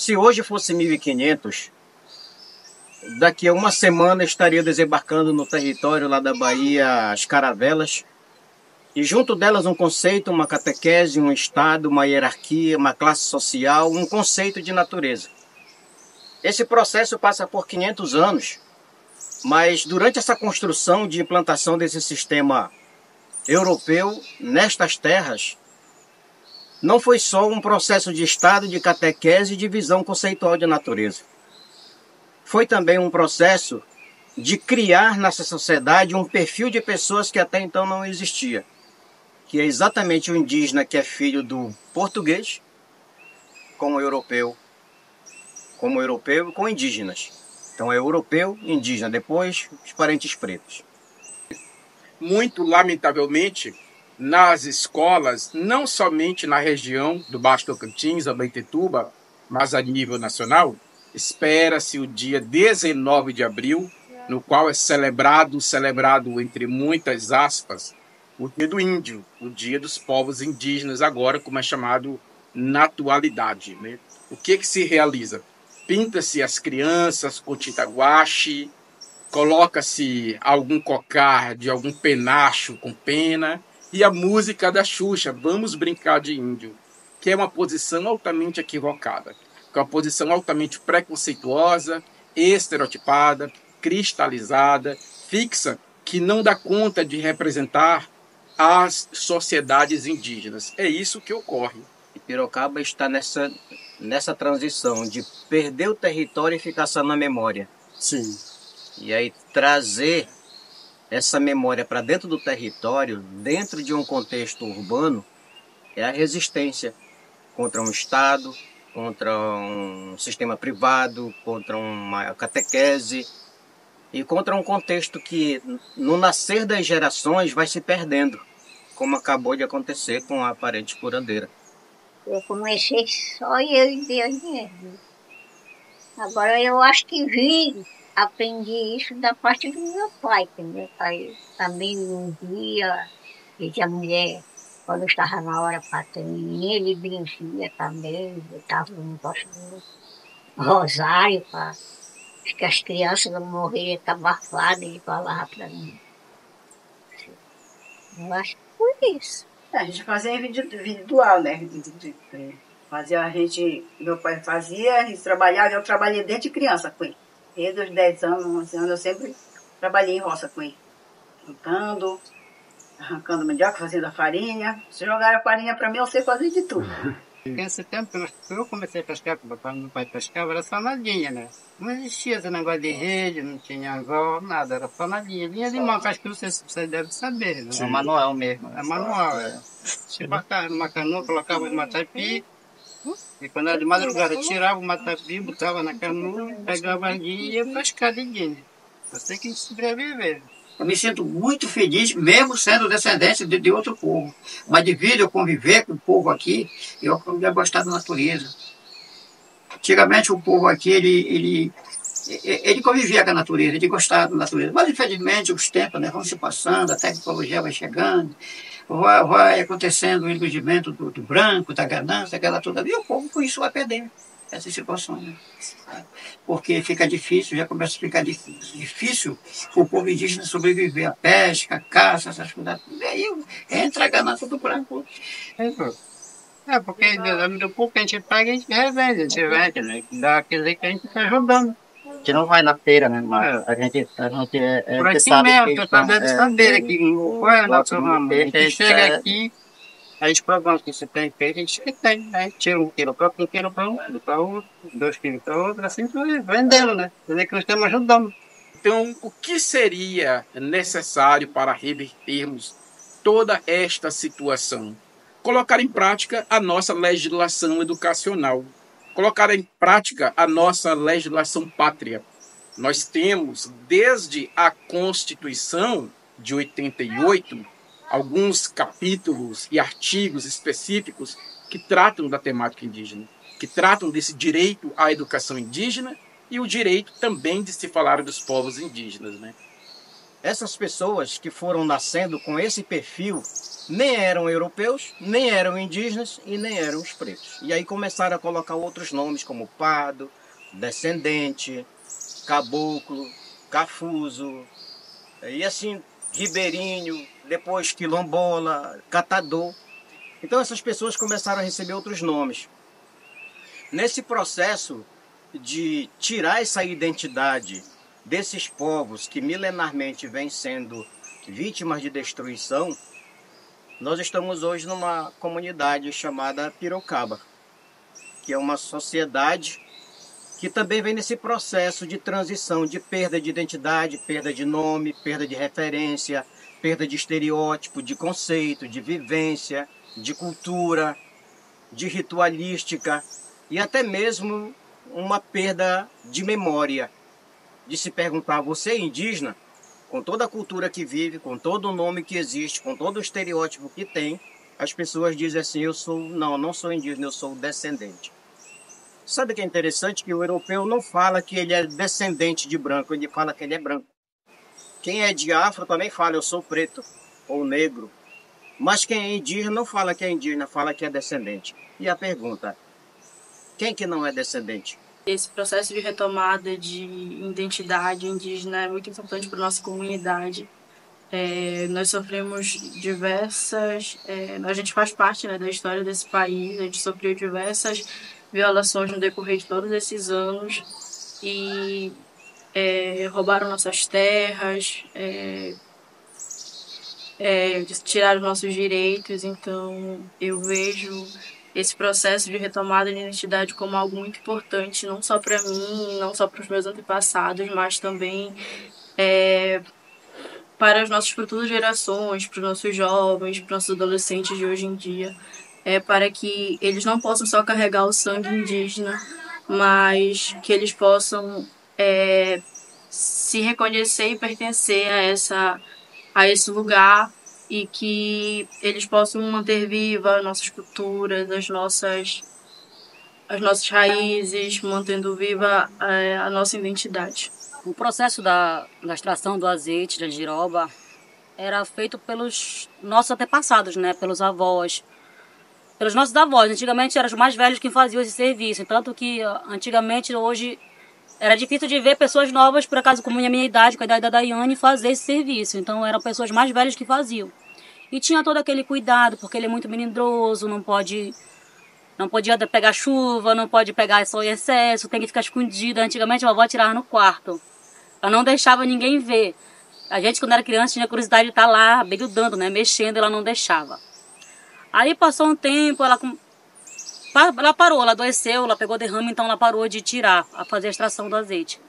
Se hoje fosse 1500, daqui a uma semana estaria desembarcando no território lá da Bahia as caravelas, e junto delas um conceito, uma catequese, um estado, uma hierarquia, uma classe social, um conceito de natureza. Esse processo passa por 500 anos, mas durante essa construção de implantação desse sistema europeu nestas terras, não foi só um processo de estado, de catequese e de visão conceitual de natureza. Foi também um processo de criar nessa sociedade um perfil de pessoas que até então não existia, que é exatamente o indígena que é filho do português com o europeu e com indígenas. Então é europeu, indígena, depois os parentes pretos. Muito lamentavelmente, nas escolas, não somente na região do Baixo Tocantins, Abaetetuba, mas a nível nacional, espera-se o dia 19 de abril, no qual é celebrado entre muitas aspas, o Dia do Índio, o Dia dos Povos Indígenas, agora como é chamado na atualidade, né? O que se realiza? Pinta-se as crianças com tinta guache, coloca-se algum cocar de algum penacho com pena e a música da Xuxa, Vamos Brincar de Índio, que é uma posição altamente equivocada, que é uma posição altamente preconceituosa, estereotipada, cristalizada, fixa, que não dá conta de representar as sociedades indígenas. É isso que ocorre. E Pirocaba está nessa transição de perder o território e ficar só na memória. Sim. E aí trazer essa memória para dentro do território, dentro de um contexto urbano, é a resistência contra um Estado, contra um sistema privado, contra uma catequese e contra um contexto que, no nascer das gerações, vai se perdendo, como acabou de acontecer com a parente curandeira. Eu comecei só eu e Deus mesmo. Agora eu acho que aprendi isso da parte do meu pai, que meu pai também um dia, que a mulher, quando estava na hora para ter menino, ele brinquia também, botava um rosário para que as crianças não morrerem abafadas, ele falava para mim. Eu acho que foi isso. A gente fazia individual, né? Fazia meu pai fazia, a gente trabalhava, eu trabalhei desde de criança com ele. Desde os 10 anos, 11 anos, eu sempre trabalhei em roça com ele. Plantando, arrancando mandioca, fazendo a farinha. Se jogaram a farinha para mim, eu sei fazer de tudo. Nesse tempo, eu comecei a pescar, quando meu pai pescava, era só na linha, né? Não existia esse negócio de rede, não tinha anzol, nada, era só na linha. Linha de mão, acho que você deve saber, né? É manual mesmo. É manual, é. Se embarcava numa canoa, colocava o matapi, e quando era de madrugada, tirava o matapi, botava na canoa, pegava a linha e ia pescar de linha. Você que sobreviver. Eu me sinto muito feliz, mesmo sendo descendente de outro povo. Mas devido eu conviver com o povo aqui, eu aprendi a gostar da natureza. Antigamente o povo aqui, ele convivia com a natureza, ele gostava da natureza. Mas infelizmente os tempos, né, vão se passando, a tecnologia vai chegando, vai acontecendo o envolvimento do branco, da ganância, aquela toda. E o povo com isso vai perder essa situação, né? Porque fica difícil, já começa a ficar difícil o povo indígena sobreviver à pesca, à caça, essas coisas. E aí entra a ganância do branco. É, porque do pouco que a gente pega, a gente revende, a gente vende, né? Dá aquele que a gente está ajudando. A gente não vai na feira, né? Mas a gente por aqui mesmo, você deve saber aqui, qual é o nosso ramo. A gente chega aqui, a gente programa que você tem feito, a gente tem, né? Tira 1 quilo para um, para outro, 2 quilos para outro, assim, vendendo, né? Quer dizer que nós estamos ajudando. Então, o que seria necessário para revertermos toda esta situação? Colocar em prática a nossa legislação educacional, colocar em prática a nossa legislação pátria. Nós temos, desde a Constituição de 88, alguns capítulos e artigos específicos que tratam da temática indígena, que tratam desse direito à educação indígena e o direito também de se falar dos povos indígenas, né? essas pessoas que foram nascendo com esse perfil nem eram europeus, nem eram indígenas e nem eram os pretos. E aí começaram a colocar outros nomes como pardo, descendente, caboclo, cafuso, e assim, ribeirinho, depois quilombola, catador. Então essas pessoas começaram a receber outros nomes. Nesse processo de tirar essa identidade desses povos que milenarmente vêm sendo vítimas de destruição, nós estamos hoje numa comunidade chamada Pirocaba, que é uma sociedade que também vem nesse processo de transição, de perda de identidade, perda de nome, perda de referência, perda de estereótipo, de conceito, de vivência, de cultura, de ritualística e até mesmo uma perda de memória, de se perguntar, você é indígena? Com toda a cultura que vive, com todo o nome que existe, com todo o estereótipo que tem, as pessoas dizem assim, não sou indígena, eu sou descendente. Sabe o que é interessante? Que o europeu não fala que ele é descendente de branco, ele fala que ele é branco. Quem é de afro também fala, eu sou preto ou negro. Mas quem é indígena não fala que é indígena, fala que é descendente. E a pergunta, quem que não é descendente? Esse processo de retomada de identidade indígena é muito importante para a nossa comunidade. Nós sofremos diversas... a gente faz parte, né, da história desse país, a gente sofreu diversas violações no decorrer de todos esses anos e roubaram nossas terras, tiraram nossos direitos. Então eu vejo esse processo de retomada de identidade como algo muito importante, não só para mim, não só para os meus antepassados, mas também para as nossas futuras gerações, para os nossos jovens, para os nossos adolescentes de hoje em dia, para que eles não possam só carregar o sangue indígena, mas que eles possam se reconhecer e pertencer a esse lugar, e que eles possam manter viva as nossas culturas, as nossas raízes, mantendo viva a nossa identidade. O processo da extração do azeite de andiroba era feito pelos nossos antepassados, né? Pelos avós, pelos nossos avós. Antigamente eram os mais velhos que faziam esse serviço, tanto que antigamente, hoje, era difícil de ver pessoas novas, por acaso como a minha idade, com a idade da Daiane, fazer esse serviço. Então eram pessoas mais velhas que faziam. E tinha todo aquele cuidado, porque ele é muito melindroso, não podia pegar chuva, não pode pegar sol em excesso, tem que ficar escondido. Antigamente a avó tirava no quarto, ela não deixava ninguém ver. A gente, quando era criança, tinha curiosidade de estar lá, abelhudando, né, mexendo, ela não deixava. Aí passou um tempo, ela parou, ela adoeceu, ela pegou derrame, então ela parou de tirar, a fazer a extração do azeite.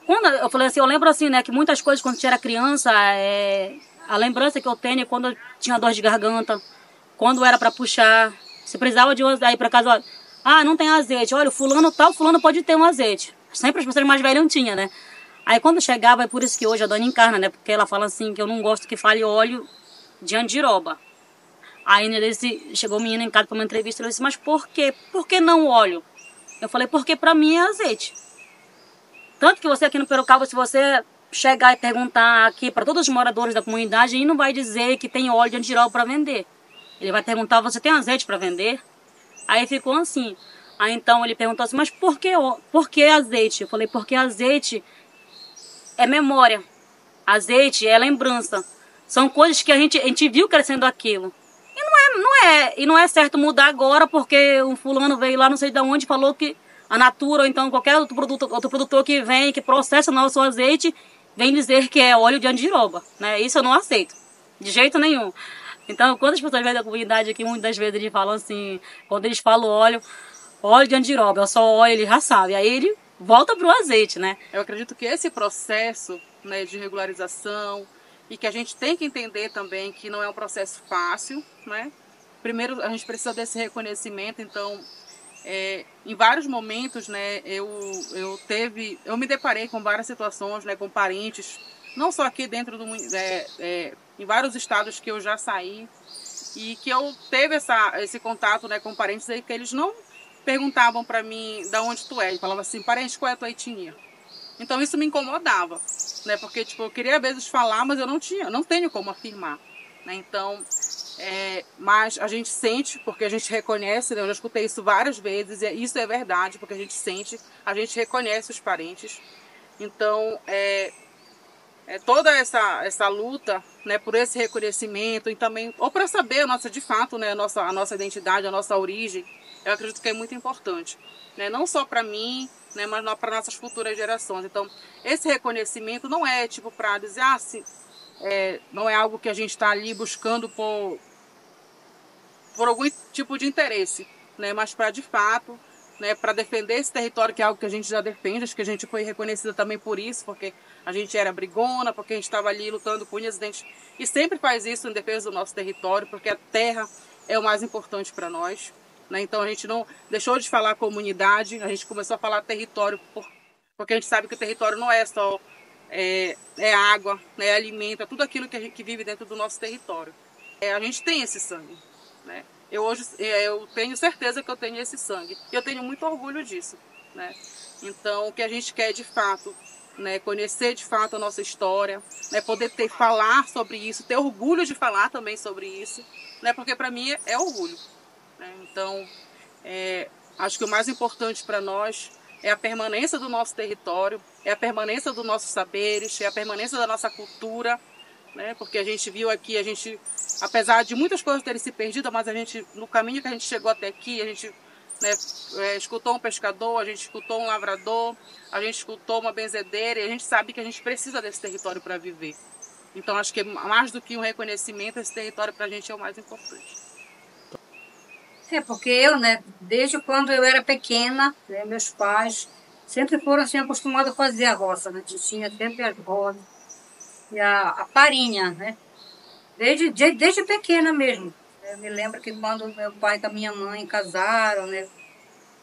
Quando eu falei assim, eu lembro assim, né, que muitas coisas quando a gente era criança, a lembrança que eu tenho é quando eu tinha dor de garganta, quando era para puxar, se precisava de um azeite, para casa, não tem azeite, olha, fulano pode ter um azeite. Sempre as pessoas mais velhas não tinham, né? Aí quando chegava, é por isso que hoje a dona encarna, né, porque ela fala assim, que eu não gosto que fale óleo de andiroba. Aí chegou o menino em casa para uma entrevista, ele disse, mas por quê? Por que não óleo? Eu falei, porque para mim é azeite. Tanto que você aqui no Pirocaba, se você chegar e perguntar aqui para todos os moradores da comunidade, ele não vai dizer que tem óleo de andiroba para vender. Ele vai perguntar, você tem azeite para vender? Aí ficou assim. Aí então ele perguntou assim, mas por que azeite? Eu falei, porque azeite é memória. Azeite é lembrança. São coisas que a gente viu crescendo aquilo. E não é certo mudar agora, porque um fulano veio lá, não sei de onde, falou que a Natura, ou então qualquer outro produtor que vem, que processa o nosso azeite, vem dizer que é óleo de andiroba, né? Isso eu não aceito, de jeito nenhum. Então, quando as pessoas vêm da comunidade aqui, muitas vezes eles falam assim, quando eles falam óleo de andiroba, é só óleo, ele já sabe. Aí ele volta para o azeite, né? Eu acredito que esse processo, né, de regularização, e que a gente tem que entender também que não é um processo fácil, né? Primeiro, a gente precisa desse reconhecimento. Então, em vários momentos, né, eu me deparei com várias situações, né, com parentes, não só aqui dentro do em vários estados que eu já saí, e que eu teve esse contato, né, com parentes aí, que eles não perguntavam para mim de onde tu és, falavam assim, parente, qual é a tua etnia? Então isso me incomodava. né? Porque tipo, eu queria às vezes falar, mas eu não tenho como afirmar, né? Então, mas a gente sente, porque a gente reconhece, né? Eu já escutei isso várias vezes, e isso é verdade, porque a gente sente, a gente reconhece os parentes. Então, toda essa luta, né, por esse reconhecimento e também, ou para saber de fato, né, a nossa identidade, a nossa origem, eu acredito que é muito importante, né? Não só para mim, né, mas para nossas futuras gerações. Então, esse reconhecimento não é tipo para dizer, não é algo que a gente está ali buscando por algum tipo de interesse, né, mas para de fato, né, para defender esse território, que é algo que a gente já defende. Acho que a gente foi reconhecida também por isso, porque a gente era brigona, porque a gente estava ali lutando com unhas e dentes, e sempre faz isso em defesa do nosso território, porque a terra é o mais importante para nós, né? Então a gente não deixou de falar comunidade, a gente começou a falar território, porque a gente sabe que o território não é só água, né, é alimento, é tudo aquilo que vive dentro do nosso território. A gente tem esse sangue, né? Eu tenho certeza que eu tenho esse sangue. E eu tenho muito orgulho disso, né? Então, o que a gente quer de fato, né, conhecer de fato a nossa história, né, poder falar sobre isso, ter orgulho de falar também sobre isso, né, porque para mim é orgulho, né? Então, acho que o mais importante para nós é a permanência do nosso território, é a permanência dos nossos saberes, é a permanência da nossa cultura, né? Porque a gente viu aqui, apesar de muitas coisas terem se perdido, mas no caminho que a gente chegou até aqui, a gente, né, escutou um pescador, a gente escutou um lavrador, a gente escutou uma benzedeira, e a gente sabe que a gente precisa desse território para viver. Então, acho que mais do que um reconhecimento, esse território para a gente é o mais importante. Porque eu, né, desde quando eu era pequena, né, meus pais sempre foram assim, acostumados a fazer a roça, né? Tinha sempre as roças e a farinha, né? Desde pequena mesmo. Eu me lembro que quando meu pai e a minha mãe casaram, né,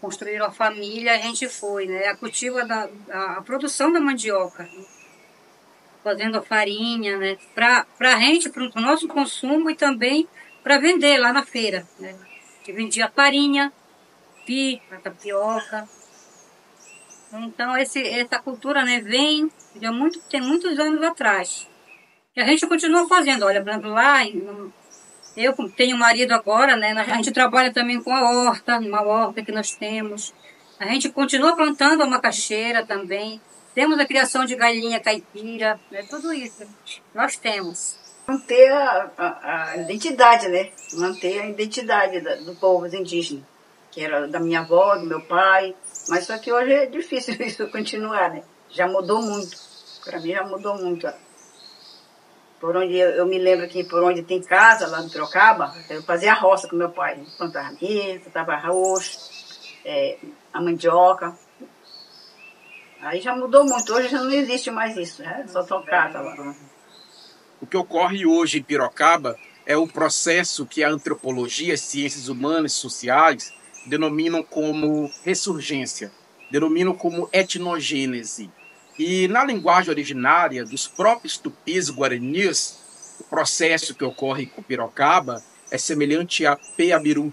construíram a família, a gente foi, né, a cultiva a produção da mandioca, né, fazendo a farinha, né, para a gente, para o nosso consumo e também para vender lá na feira, né, que vendia farinha, a tapioca. Então essa cultura, né, tem muitos anos atrás. E a gente continua fazendo, olha, lá, eu tenho marido agora, né, a gente trabalha também com a horta, uma horta que nós temos. A gente continua plantando a macaxeira também. Temos a criação de galinha caipira, né, tudo isso nós temos. Manter a identidade, né? Manter a identidade do povo indígena, que era da minha avó, do meu pai. Mas só que hoje é difícil isso continuar, né? Já mudou muito. Para mim já mudou muito. Por onde eu me lembro que por onde tem casa, lá no Pirocaba, eu fazia a roça com meu pai. Plantava milho, plantava arroz, a mandioca. Aí já mudou muito. Hoje já não existe mais isso, né? Só são casa lá. O que ocorre hoje em Pirocaba é o processo que a antropologia, as ciências humanas e sociais denominam como ressurgência, denominam como etnogênese. E na linguagem originária dos próprios tupis guaranis, o processo que ocorre com Pirocaba é semelhante a Peabiru,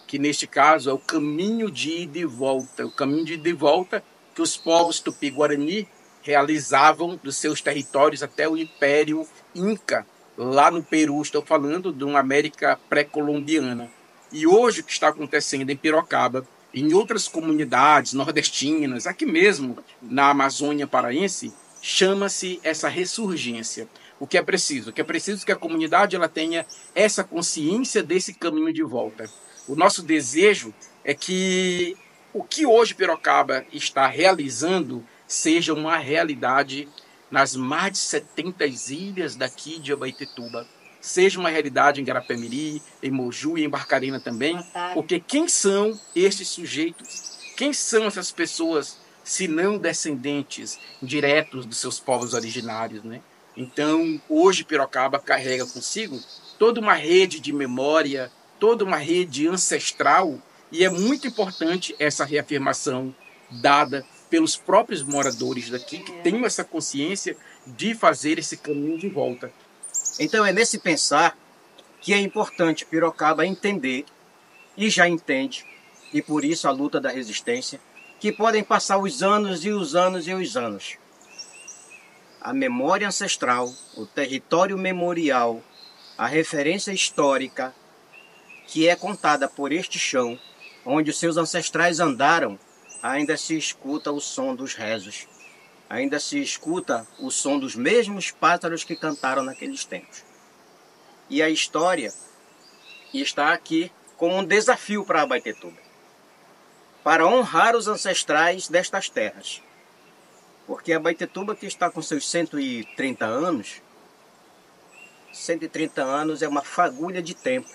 que neste caso é o caminho de ida e volta, o caminho de ida e volta que os povos tupi-guarani realizavam dos seus territórios até o Império Inca, lá no Peru. Estou falando de uma América pré-colombiana. E hoje o que está acontecendo em Pirocaba, em outras comunidades nordestinas, aqui mesmo na Amazônia paraense, chama-se essa ressurgência. O que é preciso? O que é preciso que a comunidade ela tenha essa consciência desse caminho de volta. O nosso desejo é que o que hoje Pirocaba está realizando seja uma realidade nas mais de 70 ilhas daqui de Abaetetuba. Seja uma realidade em Garapé-Miri, em Moju e em Barcarena também. Porque quem são esses sujeitos? Quem são essas pessoas, se não descendentes diretos dos seus povos originários, né? Então, hoje Pirocaba carrega consigo toda uma rede de memória, toda uma rede ancestral, e é muito importante essa reafirmação dada pelos próprios moradores daqui, que têm essa consciência de fazer esse caminho de volta. Então é nesse pensar que é importante Pirocaba entender, e já entende, e por isso a luta da resistência, que podem passar os anos e os anos e os anos. a memória ancestral, o território memorial, a referência histórica que é contada por este chão, onde os seus ancestrais andaram, ainda se escuta o som dos rezos, ainda se escuta o som dos mesmos pássaros que cantaram naqueles tempos. E a história está aqui como um desafio para Abaetetuba, para honrar os ancestrais destas terras. Porque Abaetetuba, que está com seus 130 anos, 130 anos é uma fagulha de tempo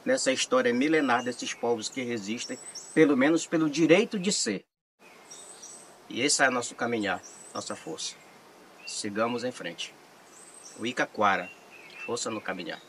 nessa história milenar desses povos que resistem, pelo menos pelo direito de ser. E esse é nosso caminhar, nossa força. Sigamos em frente. O Icaquara, força no caminhar.